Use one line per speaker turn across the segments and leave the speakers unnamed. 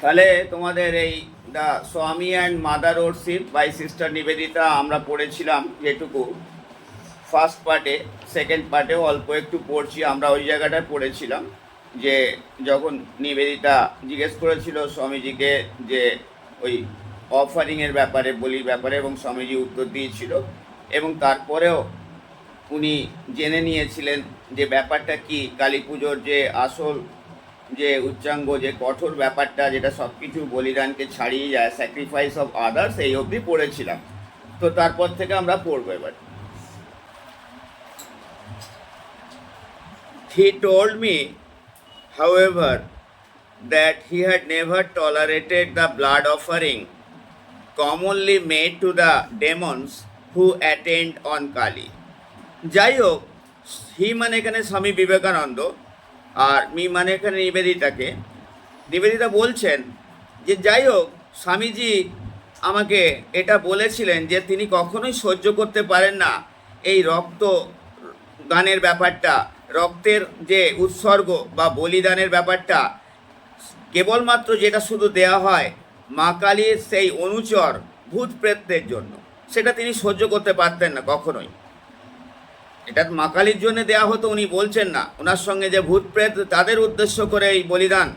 তাহলে তোমাদের এই the Swami and mother worship by sister Nivedita আমরা পড়েছিলাম যেটুকু ফার্স্ট পার্টে। সেকেন্ড পার্টেও অল্প একটু পড়ছি। আমরা ওই জায়গাটায় পড়েছিলাম যে যখন নিবেদিতা জিজ্ঞেস করেছিল স্বামীজিকে যে ওই অফারিংয়ের ব্যাপারে, বলির ব্যাপারে, এবং স্বামীজি উত্তর দিয়েছিল, এবং তারপরেও উনি জেনে নিয়েছিলেন যে ব্যাপারটা কি, কালী পুজোর যে আসল যে উচ্চাঙ্গ, যে কঠোর ব্যাপারটা, যেটা সব কিছু বলিদানকে ছাড়িয়ে যায়, স্যাক্রিফাইস অফ আদার্স, এই অবধি পড়েছিলাম। তো তারপর থেকে আমরা পড়বো এবার। He told me, however, that he had never tolerated the blood offering commonly made to the demons who attend on Kali. যাই হোক, হি মানে এখানে স্বামী বিবেকানন্দ, আর মি মানে এখানে নিবেদিতাকে। নিবেদিতা বলছেন যে যাই হোক, স্বামীজি আমাকে এটা বলেছিলেন যে তিনি কখনোই সহ্য করতে পারেন না এই রক্ত দানের ব্যাপারটা, রক্তের যে উৎসর্গ বা বলিদানের ব্যাপারটা, কেবলমাত্র যেটা শুধু দেয়া হয় মা কালীর সেই অনুচর ভূত প্রেতদের জন্য, সেটা তিনি সহ্য করতে পারতেন না কখনোই। এটা মা কালীর জন্য দেওয়া হতো, উনি বলছেন না। ওনার সঙ্গে যে ভূত প্রেত, তাদের উদ্দেশ্য করে এই বলিদান,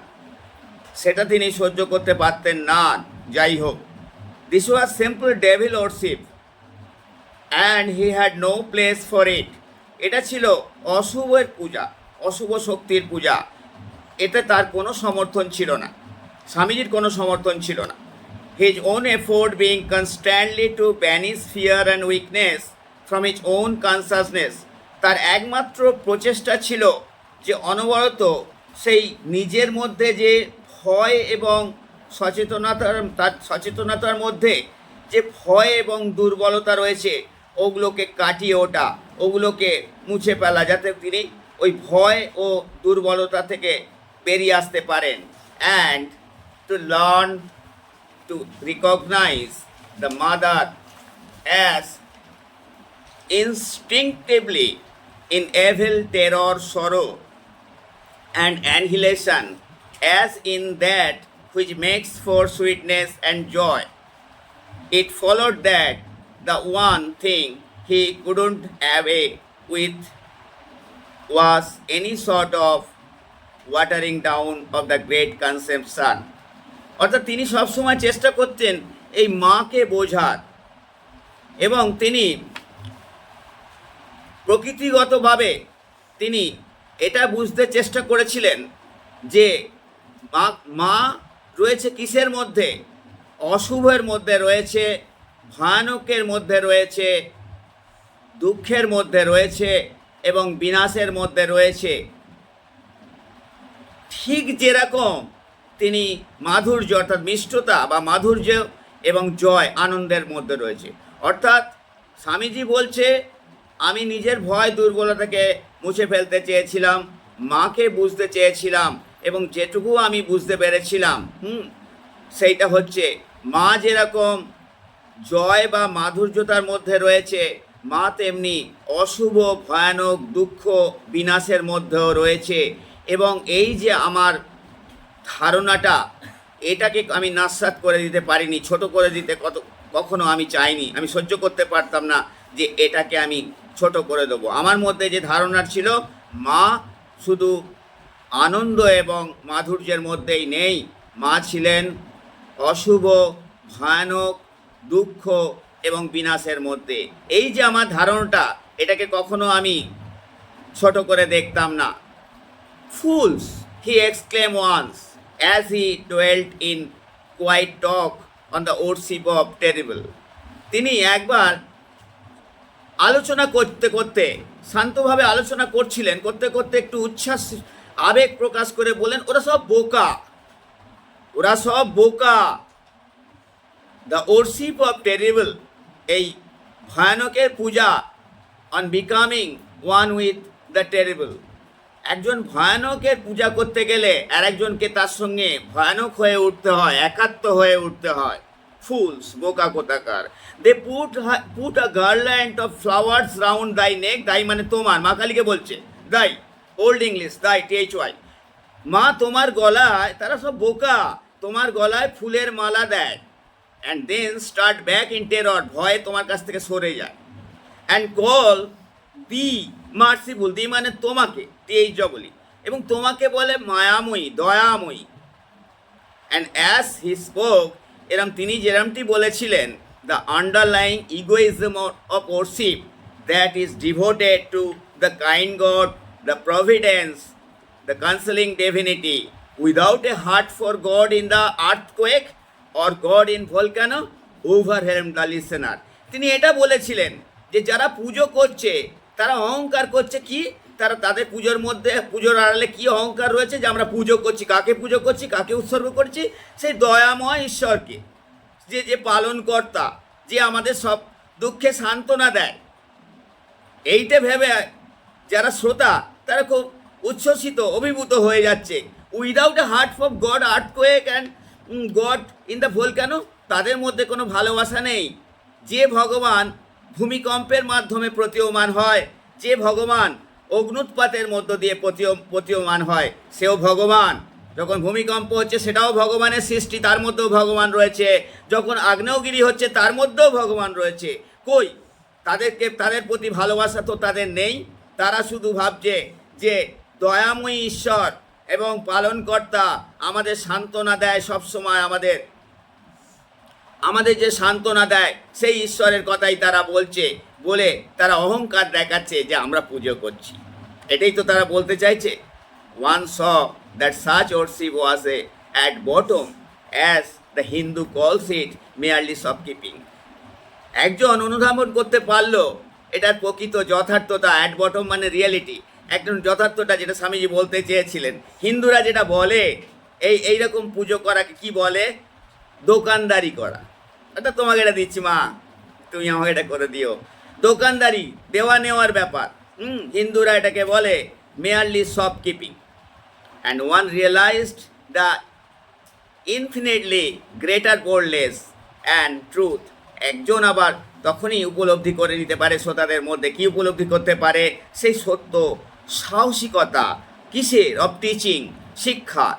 সেটা তিনি সহ্য করতে পারতেন না। যাই হোক, this was simple devil worship and he had no place for it. এটা ছিল অশুভের পূজা, অশুভ শক্তির পূজা। এতে তার কোনো সমর্থন ছিল না, স্বামীজির কোনো সমর্থন ছিল না। His own effort being constantly to banish fear and weakness from his own consciousness. তার একমাত্র প্রচেষ্টা ছিল যে অনবরত সেই নিজের মধ্যে যে ভয় এবং সচেতনতার মধ্যে যে ভয় এবং দুর্বলতা রয়েছে, ওগুলোকে কাটিয়ে ওঠা, ওগুলোকে মুছে ফেলা, যাতে তিনি ওই ভয় ও দুর্বলতা থেকে বেরিয়ে আসতে পারেন। And to learn to recognize the mother as instinctively in evil, terror, sorrow, and annihilation, as in that which makes for sweetness and joy. It followed that the one thing he couldn't away with was any sort of watering down of the great conception. অর্থাৎ তিনি সবসময় চেষ্টা করতেন এই মাকে বোঝার, এবং তিনি প্রকৃতিগতভাবে তিনি এটা বুঝতে চেষ্টা করেছিলেন যে মা রয়েছে কিসের মধ্যে, অশুভের মধ্যে রয়েছে, ভয়ানকের মধ্যে রয়েছে, দুঃখের মধ্যে রয়েছে, এবং বিনাশের মধ্যে রয়েছে। ঠিক যেরকম তিনি মাধুর্য, অর্থাৎ মিষ্টতা বা মাধুর্য এবং জয়, আনন্দের মধ্যে রয়েছে। অর্থাৎ স্বামীজি বলছে, আমি নিজের ভয় দুর্বলতাকে মুছে ফেলতে চেয়েছিলাম, মাকে বুঝতে চেয়েছিলাম, এবং যেটুকু আমি বুঝতে পেরেছিলাম সেইটা হচ্ছে মা যেরকম জয় বা মাধুর্যতার মধ্যে রয়েছে, মা তেমনি অশুভ, ভয়ানক, দুঃখ, বিনাশের মধ্যেও রয়েছে। এবং এই যে আমার ধারণাটা, এটাকে আমি নাস্বাদ করে দিতে পারিনি, ছোট করে দিতে কখনো আমি চাইনি। আমি সহ্য করতে পারতাম না যে এটাকে আমি ছোট করে দেবো। আমার মধ্যে যে ধারণা ছিল মা শুধু আনন্দ এবং মাধুর্যের মধ্যেই নেই, মা ছিলেন অশুভ, ভয়ানক, দুঃখ এবং বিনাশের মধ্যে। এই যে আমার ধারণাটা, এটাকে কখনো আমি ছোট করে দেখতাম না। Fools, he exclaimed once as he dwelt in quiet talk on the worship of terrible. তিনি একবার আলোচনা করতে করতে, শান্তভাবে আলোচনা করছিলেন, করতে করতে একটু উচ্ছ্বাস, আবেগ প্রকাশ করে বলেন, ওরা সব বোকা, ওরা সব বোকা। দ্য ওরশিপ অফ টেরিবল, এই ভয়ানকের পূজা, on becoming one with the terrible. একজন ভয়ানকের পূজা করতে গেলে আর একজনকে তার সঙ্গে ভয়ানক হয়ে উঠতে হয়, একাত্ম হয়ে উঠতে হয়। ফুলস, বোকা কোথাকার। They put a garland of flowers round thy neck. দাই মানে তোমার, মা কালীকে বলছে, দাই, ওল্ড ইংলিশ, দাই, THY, মা তোমার গলায়। তারা সব বোকা, তোমার গলায় ফুলের মালা দেয়, and then start back in terror, ভয়ে তোমার কাছ থেকে সরে যায়, and call the merciful, the মানে তোমাকে, তেইজবলি, এবং তোমাকে বলে মায়াময়ী, দয়াময়ী। অ্যান্ড অ্যাজ হি স্পোক, এরম তিনি যেরমটি বলেছিলেন, the underlying egoism of worship that is devoted to the kind God, the providence, the consoling divinity, without a heart for God in the earthquake or God in volcano, overwhelmed the listener. তিনি এটা বলেছিলেন যে যারা পুজো করছে তারা অহংকার করছে, কি তারা তাদের পুজোর মধ্যে, পুজোর আড়ালে কি অহংকার রয়েছে যে আমরা পুজো করছি, কাকে পুজো করছি, কাকে উৎসর্গ করছি, সেই দয়াময় ঈশ্বরকে, যে যে পালনকর্তা, যে আমাদের সব দুঃখে সান্ত্বনা দেয়। এইটা ভেবে যারা শ্রোতা তারা খুব উচ্ছ্বসিত, অভিভূত হয়ে যাচ্ছে। Without a heart for God, earthquake and God in the volcano, তাদের মধ্যে কোনো ভালোবাসা নেই। যে ভগবান ভূমিকম্পের মাধ্যমে প্রতীয়মান হয়, যে ভগবান অগ্নুৎপাতের মধ্য দিয়ে প্রতীয়মান হয়, সেও ভগবান। যখন ভূমিকম্প হচ্ছে সেটাও ভগবানের সৃষ্টি, তার মধ্যেও ভগবান রয়েছে। যখন আগ্নেয়গিরি হচ্ছে তার মধ্যেও ভগবান রয়েছে। কই তাদের প্রতি ভালোবাসা তো তাদের নেই। তারা শুধু ভাবছে যে দয়াময়ী ঈশ্বর এবং পালনকর্তা আমাদের সান্ত্বনা দেয় সবসময়, আমাদের যে সান্ত্বনা দেয় সেই ঈশ্বরের কথাই তারা বলছে, বলে তারা অহংকার দেখাচ্ছে যে আমরা পুজো করছি। এটাই তো তারা বলতে চাইছে। One saw that such worship was A at bottom, as the Hindu কলস ইট, মেয়ারলি শপকিপিং। একজন অনুধাবন করতে পারলো এটার প্রকৃত যথার্থতা, অ্যাট বটম মানে রিয়েলিটি, একজন যথার্থটা যেটা স্বামীজি বলতে চেয়েছিলেন। হিন্দুরা যেটা বলে এইরকম পুজো করাকে কি বলে? দোকানদারি করা। এটা তোমাকে এটা দিচ্ছি মা, তুমি আমাকে এটা করে দিও। দোকানদারি, দেওয়া নেওয়ার ব্যাপার। হিন্দুরা এটাকে বলে merely shopkeeping. And one realized the infinitely greater boldness and truth. একজন আবার তখনই উপলব্ধি করে নিতে পারে শ্রোতাদের মধ্যে, কি উপলব্ধি করতে পারে? সেই সত্য, সাহসিকতা, কিসের? অফ টিচিং, শিক্ষা।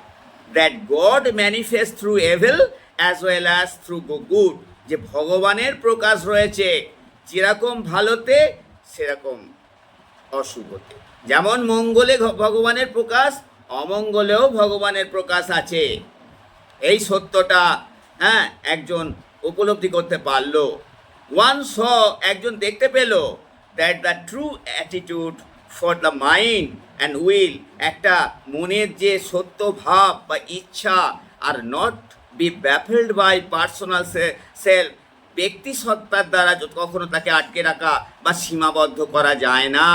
That god manifest through evil as well as through good, যে ভগবানের প্রকাশ রয়েছে যেরকম ভালোতে সেরকম অশুভতে। যেমন মঙ্গলে ভগবানের প্রকাশ, অমঙ্গলেও ভগবানের প্রকাশ আছে। এই সত্যটা একজন উপলব্ধি করতে পারলো। ওয়ান স, একজন দেখতে পেল, that the true attitude for the mind and will, একটা মনের যে সত্য ভাব বা ইচ্ছা, আর not be baffled by personal self, ব্যক্তি সত্তার দ্বারা কখনো তাকে আটকে রাখা বা সীমাবদ্ধ করা যায় না।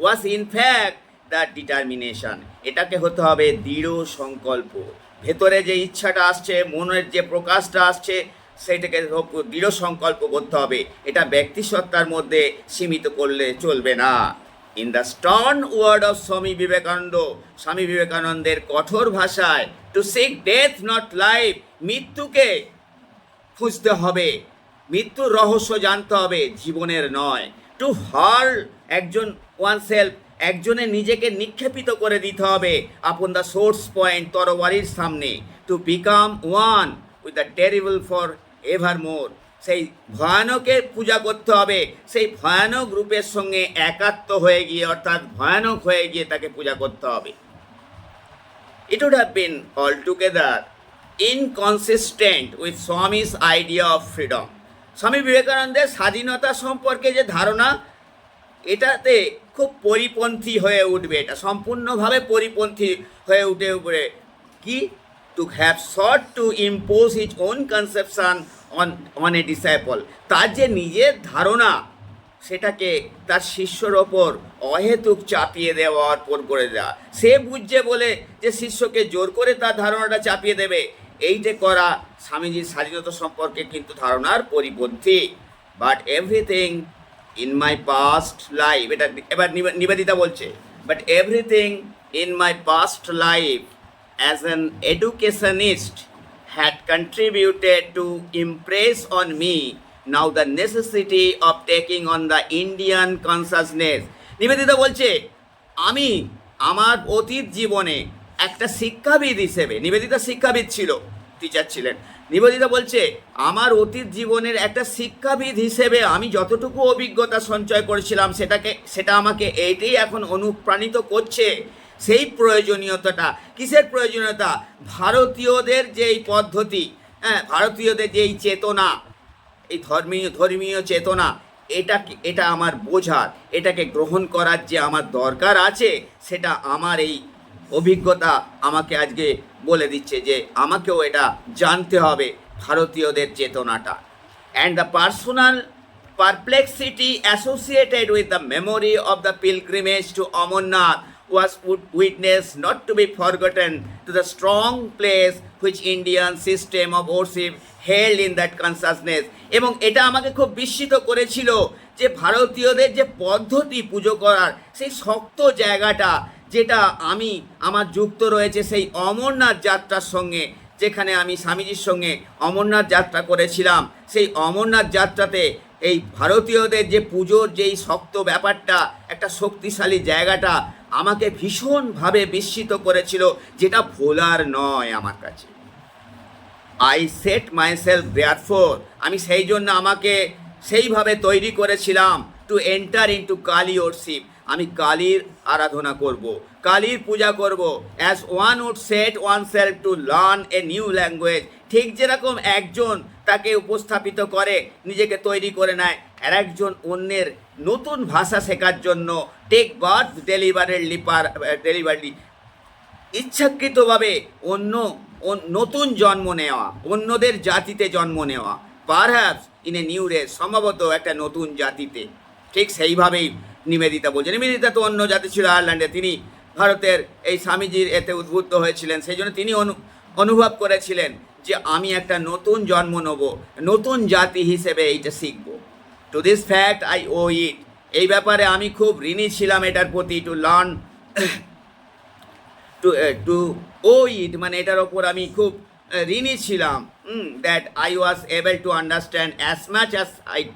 ওয়াজ ইনফ্যাক্ট দ্য ডিটারমিনেশন, এটাকে হতে হবে দৃঢ় সংকল্প। ভেতরে যে ইচ্ছাটা আসছে, মনের যে প্রকাশটা আসছে, সেইটাকে দৃঢ় সংকল্প করতে হবে। এটা ব্যক্তি সত্তার মধ্যে সীমিত করলে চলবে না। In the stern word of Swami Vivekananda, Swami বিবেকানন্দের কঠোর ভাষায়, to seek death not life, মৃত্যুকে খুঁজতে হবে, মৃত্যুর রহস্য জানতে হবে, জীবনের নয়। টু হার্ল একজন ওয়ান সেলফ, একজনের নিজেকে নিক্ষেপিত করে দিতে হবে আপন দ্য সোর্স পয়েন্ট, তরবারির সামনে। To become one with the terrible for evermore, সেই ভয়ানকের পূজা করতে হবে, সেই ভয়ানক রূপের সঙ্গে একাত্ম হয়ে গিয়ে, অর্থাৎ ভয়ানক হয়ে গিয়ে তাকে পূজা করতে হবে। It would have been altogether inconsistent with Swami's idea of freedom. স্বামী বিবেকানন্দের স্বাধীনতা সম্পর্কে যে ধারণা, এটাতে খুব পরিপন্থী হয়ে উঠবে, এটা সম্পূর্ণভাবে পরিপন্থী হয়ে উঠে উপরে। কি? To have sought to impose his own conception on a disciple, তার যে নিজের ধারণা সেটাকে তার শিষ্যর ওপর অহেতুক চাপিয়ে দেওয়ার পর করে দেওয়া। সে বুঝছে বলে যে শিষ্যকে জোর করে তার ধারণাটা চাপিয়ে দেবে, এইটা করা স্বামীজির স্বাধীনতা সম্পর্কে কিন্তু ধারণার পরিপন্থী। But everything in my past life, এটা এবার নিবেদিতা বলছে, but everything in my past life as an educationist had contributed to impress on me now the necessity of taking on the Indian consciousness. Nivedita বলছে, আমি আমার অতীত জীবনে একটা শিক্ষাবিদ হিসেবে, নিবেদিতা শিক্ষাবিদ ছিল, টিচার ছিলেন। নিবেদিতা বলছে আমার অতীত জীবনের একটা শিক্ষাবিদ হিসেবে আমি যতটুকু অভিজ্ঞতা সঞ্চয় করেছিলাম সেটা আমাকে এইটাই এখন অনুপ্রাণিত করছে। সেই প্রয়োজনীয়তাটা, কিসের প্রয়োজনীয়তা? ভারতীয়দের যে এই পদ্ধতি, হ্যাঁ, ভারতীয়দের যে এই চেতনা, এই ধর্মীয় চেতনা, এটা আমার বোঝার, এটাকে গ্রহণ করার যে আমার দরকার আছে, সেটা আমার এই অভিজ্ঞতা আমাকে আজকে বলে দিচ্ছে যে আমাকেও এটা জানতে হবে, ভারতীয়দের চেতনাটা। And the personal perplexity associated with the memory of the pilgrimage to Amarnath was witness not to be forgotten to the strong place which Indian system of worship held in that consciousness। এবং এটা আমাকে খুব বিস্মিত করেছিল যে ভারতীয়দের যে পদ্ধতি পুজো করার, সেই শক্ত জায়গাটা যেটা আমার যুক্ত রয়েছে সেই অমরনাথ যাত্রার সঙ্গে, যেখানে আমি স্বামীজির সঙ্গে অমরনাথ যাত্রা করেছিলাম। সেই অমরনাথ যাত্রাতে এই ভারতীয়দের যে পুজোর যেই শক্ত ব্যাপারটা, একটা শক্তিশালী জায়গাটা আমাকে ভীষণভাবে বিস্মিত করেছিল, যেটা ভোলার নয় আমার কাছে। আই সেট মাইসেলফ দেয়ারফোর, আমি সেই জন্য আমাকে সেইভাবে তৈরি করেছিলাম, to enter into Kali worship, আমি কালীর আরাধনা করব, কালীর পূজা করব। As one would set one self to learn a new language, ঠিক যেরকম একজন তাকে উপস্থাপিত করে, নিজেকে তৈরি করে নেয় আর একজন অন্যের নতুন ভাষা শেখার জন্য, টেক বার্থ ডেলিভারি, ইচ্ছাকৃতভাবে নতুন জন্ম নেওয়া, অন্যদের জাতিতে জন্ম নেওয়া, perhaps in a new race, সম্ভবত একটা নতুন জাতিতে। ঠিক সেইভাবেই নিবেদিতা বলছে। নিবেদিতা তো অন্য জাতি ছিল, আয়ারল্যান্ডে, তিনি ভারতের এই স্বামীজির এতে উদ্বুদ্ধ হয়েছিলেন, সেই জন্য তিনি অনুভব করেছিলেন যে আমি একটা নতুন জন্ম নেব, নতুন জাতি হিসেবে এইটা শিখব। To this fact I owe it, এই ব্যাপারে আমি খুব ঋণী ছিলাম এটার প্রতি। To learn to owe it মানে এটার ওপর আমি খুব ঋণী ছিলাম। That I was able to understand as much as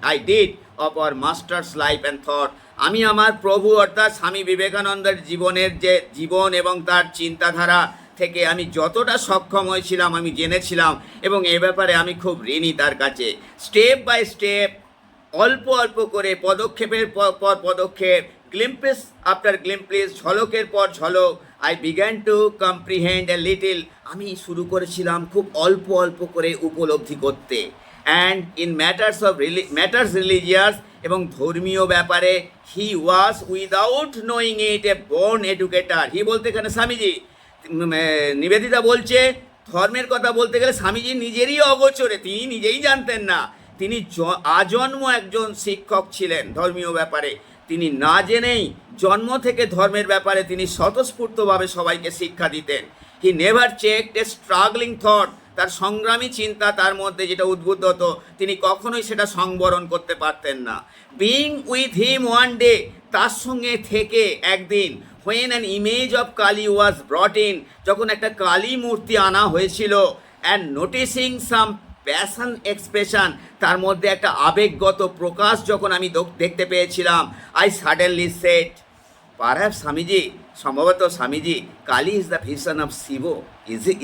I did of our master's life and thought, আমি আমার প্রভু অর্থাৎ স্বামী বিবেকানন্দের জীবনের যে জীবন এবং তার চিন্তাধারা থেকে আমি যতটা সক্ষম হয়েছিলাম আমি জেনেছিলাম, এবং এ ব্যাপারে আমি খুব ঋণী তার কাছে। স্টেপ বাই স্টেপ, অল্প অল্প করে, পদক্ষেপের পর পদক্ষেপ, গ্লিম্পেস আফটার গ্লিম্পেস, ঝলকের পর ঝলক, I began to comprehend a little, আমি শুরু করেছিলাম খুব অল্প অল্প করে উপলব্ধি করতে। অ্যান্ড ইন ম্যাটার্স রিলিজিয়াস, এবং ধর্মীয় ব্যাপারে, হি ওয়াজ উইদাউট নোয়িং ইট এ বোর্ন এডুকেটার। হি বলতে এখানে স্বামীজি, নিবেদিতা বলছে ধর্মের কথা বলতে গেলে স্বামীজি নিজেরই অগোচরে, তিনি নিজেই জানতেন না, তিনি আজন্ম একজন শিক্ষক ছিলেন ধর্মীয় ব্যাপারে। তিনি না জেনেই জন্ম থেকে ধর্মের ব্যাপারে তিনি স্বতঃস্ফূর্তভাবে সবাইকে শিক্ষা দিতেন। He never checked A struggling thought, তার সংগ্রামী চিন্তা তার মধ্যে যেটা উদ্বুদ্ধ হতো, তিনি কখনোই সেটা সংবরণ করতে পারতেন না। Being with him one day, তার সঙ্গে থেকে একদিন, when an image of Kali was brought in, যখন একটা কালী মূর্তি আনা হয়েছিল, and noticing some passion expression, তার মধ্যে একটা আবেগগত প্রকাশ যখন আমি দেখতে পেয়েছিলাম, I suddenly said, perhaps Swamiji, সম্ভবত Swamiji, Kali is the vision of Shiva,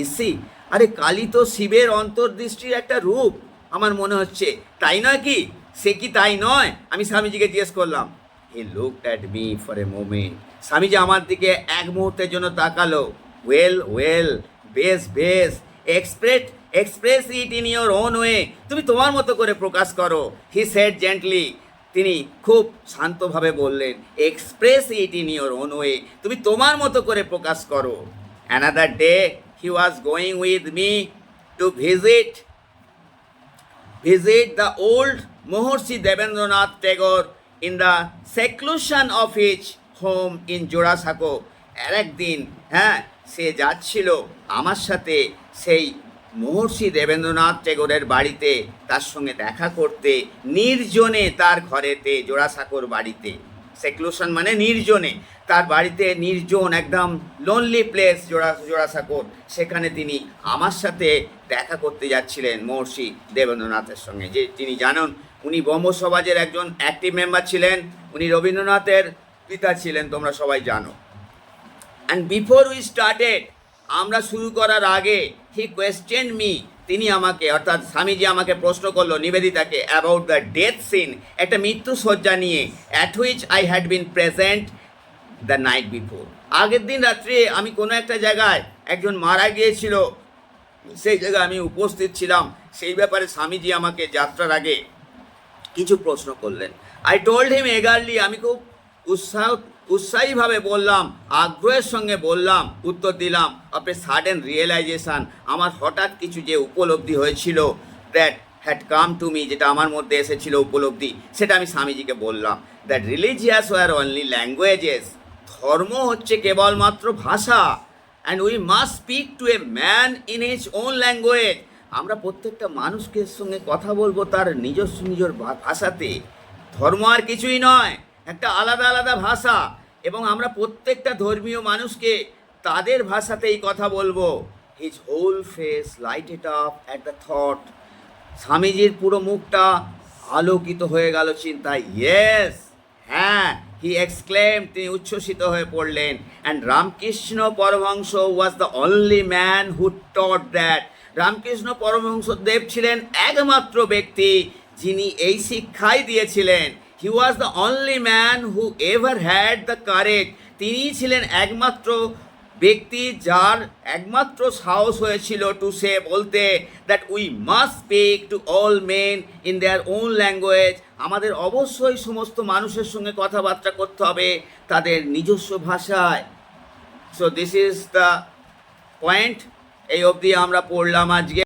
ইসি, আরে কালী তো শিবের অন্তর্দৃষ্টির একটা রূপ আমার মনে হচ্ছে, তাই নয় কি? সে কি তাই নয়? আমি স্বামীজিকে জিজ্ঞেস করলাম। He looked at me for a moment, Swamiji আমার দিকে এক মুহূর্তের জন্য তাকালো। ওয়েল, বেশ, express it in your own way, তুমি তোমার মতো করে প্রকাশ করো। হি সেড জেন্টলি, তিনি খুব শান্তভাবে বললেন, express it in your own way, তুমি তোমার মতো করে প্রকাশ করো। Another day he was going with me to visit the old Maharshi Debendranath Tagore in the seclusion of his home in Jorasanko. আর একদিন, হ্যাঁ, সে যাচ্ছিল আমার সাথে সেই মহর্ষি দেবেন্দ্রনাথ ট্যাগরের বাড়িতে, তার সঙ্গে দেখা করতে, নির্জনে তার ঘরেতে, জোড়াসাঁকোর বাড়িতে। সেক্লুশন মানে নির্জনে, তার বাড়িতে নির্জন, একদম লোনলি প্লেস জোড়াসাঁকোর, সেখানে তিনি আমার সাথে দেখা করতে যাচ্ছিলেন মহর্ষি দেবেন্দ্রনাথের সঙ্গে। যে তিনি জানেন উনি ব্রহ্ম সমাজের একজন অ্যাক্টিভ মেম্বার ছিলেন, উনি রবীন্দ্রনাথের পিতা ছিলেন, তোমরা সবাই জানো। অ্যান্ড বিফোর উই স্টার্টেড, আমরা শুরু করার আগে হি কোয়েশ্চেন মি, তিনি আমাকে অর্থাৎ স্বামীজি আমাকে প্রশ্ন করলো নিবেদিতাকে অ্যাবাউট দ্য ডেথ সিন, একটা মৃত্যু শয্যা নিয়ে, at which I had been present the night before. আগের দিন রাত্রে আমি কোনো একটা জায়গায় একজন মারা গিয়েছিল, সেই জায়গায় আমি উপস্থিত ছিলাম। সেই ব্যাপারে স্বামীজি আমাকে যাত্রার আগে কিছু প্রশ্ন করলেন। আই টোল্ড হিম এগারলি, আমি খুব উৎসাহীভাবে বললাম, আগ্রহের সঙ্গে বললাম, উত্তর দিলাম, আপনি সাডেন রিয়েলাইজেশান, আমার হঠাৎ কিছু যে উপলব্ধি হয়েছিল, that had come to me, যেটা আমার মধ্যে এসেছিল উপলব্ধি, সেটা আমি স্বামীজিকে বললাম। That religious were only languages, ধর্ম হচ্ছে কেবলমাত্র ভাষা, and we must speak to a man in his own language, আমরা প্রত্যেকটা মানুষকে সঙ্গে কথা বলবো তার নিজস্ব নিজের ভাষাতে। ধর্ম আর কিছুই নয়, একটা আলাদা আলাদা ভাষা, এবং আমরা প্রত্যেকটা ধর্মীয় মানুষকে তাদের ভাষাতেই কথা বলবো। His whole face lighted up at the thought, স্বামীজির পুরো মুখটা আলোকিত হয়ে গেল চিন্তায়। ইয়েস, হ্যাঁ, হি এক্সক্লেম, তিনি উচ্ছ্বসিত হয়ে পড়লেন। And Ramakrishna Paramahamsa was the only man who taught that, Ramakrishna Paramahamsadeva ছিলেন একমাত্র ব্যক্তি যিনি এই শিক্ষাই দিয়েছিলেন। He was the only man who ever had the courage, তিনিই ছিলেন একমাত্র ব্যক্তি যার একমাত্র সাহস হয়েছিল টু সে, বলতে, that we must speak to all men in their own language, আমাদের অবশ্যই সমস্ত মানুষের সঙ্গে কথাবার্তা করতে হবে তাদের নিজস্ব ভাষায়। So this is the point, এই অবধি আমরা পড়লাম আজকে।